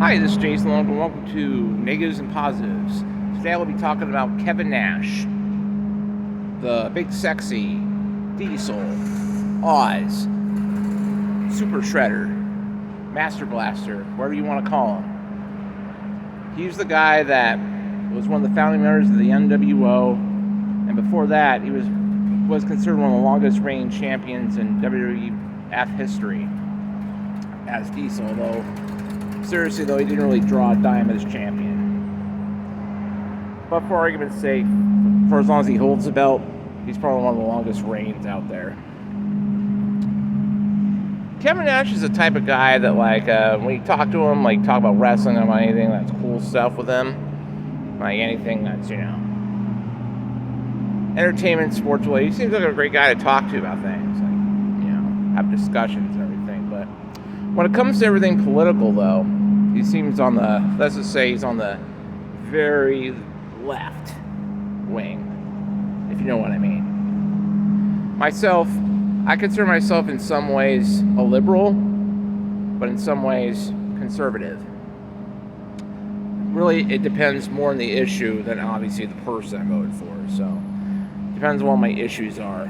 Hi, this is Jason Long, and welcome to Negatives and Positives. Today I'll be talking about Kevin Nash, the big sexy Diesel, Oz, Super Shredder, Master Blaster, whatever you want to call him. He's the guy that was one of the founding members of the NWO, and before that he was considered one of the longest reigning champions in WWF history as Diesel, although seriously, though, he didn't really draw a dime as champion. But for argument's sake, for as long as he holds the belt, he's probably one of the longest reigns out there. Kevin Nash is the type of guy that, when you talk to him, talk about wrestling, about anything that's cool stuff with him, anything that's, entertainment, sports related, he seems like a great guy to talk to about things, have discussions and everything. But when it comes to everything political, though, he seems on the, let's just say he's on the very left wing, if you know what I mean. Myself, I consider myself in some ways a liberal, but in some ways conservative. Really, it depends more on the issue than obviously the person I voted for, so it depends on what my issues are.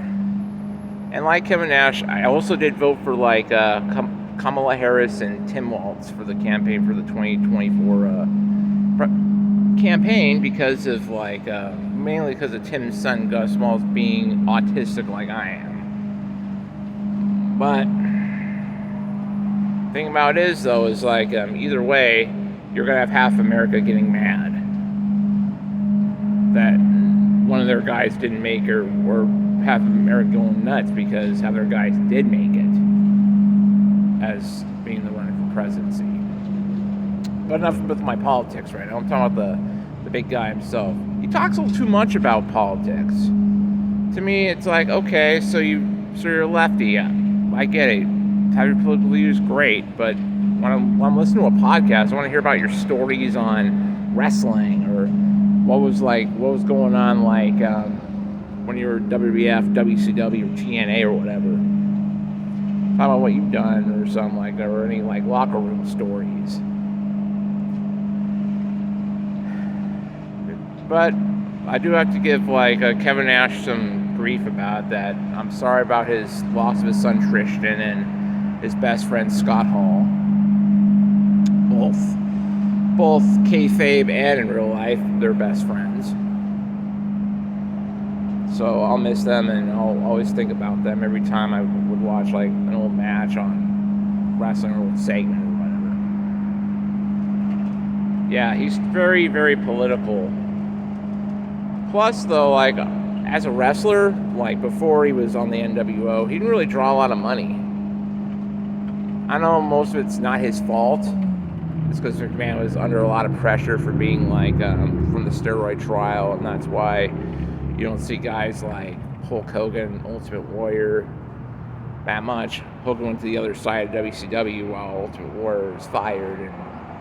And like Kevin Nash, I also did vote for Kamala Harris and Tim Walz for the campaign for the 2024 campaign because of mainly because of Tim's son Gus Malls being autistic like I am. But the thing about it is though is either way you're gonna have half America getting mad that one of their guys didn't make or half America going nuts because half their guys did make it as being the runner for presidency. But enough with my politics right now. I'm talking about the big guy himself. He talks a little too much about politics. To me, it's okay, so you're a lefty. Yeah, I get it. Have your political views, great, but when I'm listening to a podcast, I want to hear about your stories on wrestling or what was going on when you were WWF, WCW, or TNA or whatever. Talk about what you've done or something like that, or any locker room stories. But I do have to give Kevin Nash some grief about that. I'm sorry about his loss of his son Tristan and his best friend Scott Hall. Both kayfabe and in real life, they're best friends. So I'll miss them, and I'll always think about them every time I would watch an old match on wrestling or old segment or whatever. Yeah, he's very, very political. Plus, though, as a wrestler, before he was on the NWO, he didn't really draw a lot of money. I know most of it's not his fault. It's because McMahon was under a lot of pressure for being from the steroid trial, and that's why you don't see guys like Hulk Hogan, Ultimate Warrior, that much. Hogan went to the other side of WCW while Ultimate Warrior was fired and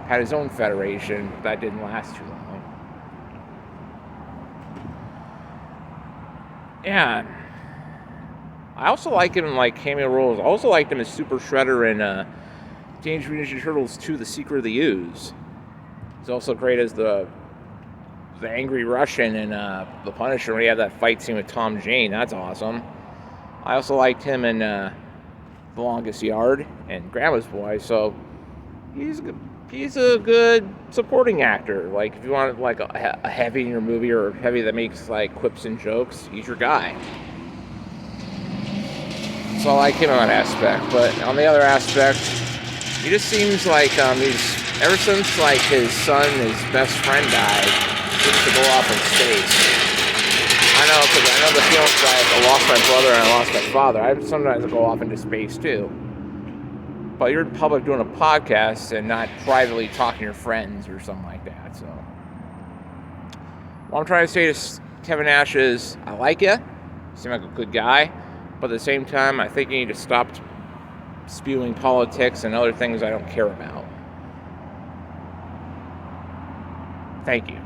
had his own federation. That didn't last too long. Yeah. I also like him in cameo roles. I also liked him as Super Shredder in Teenage Mutant Ninja Turtles 2: The Secret of the Ooze. He's also great as the angry Russian in The Punisher when he had that fight scene with Tom Jane. That's awesome. I also liked him in The Longest Yard and Grandma's Boy. So he's a good supporting actor. If you want a heavy in your movie or a heavy that makes quips and jokes, he's your guy. So I like him on that aspect. But on the other aspect, he just seems he's ever since his son, his best friend died, to go off in space. I know, because I know the feelings I lost my brother and I lost my father. I sometimes go off into space too. But you're in public doing a podcast and not privately talking to your friends or something like that. So what I'm trying to say to Kevin Nash is, I like you. You seem like a good guy. But at the same time, I think you need to stop spewing politics and other things I don't care about. Thank you.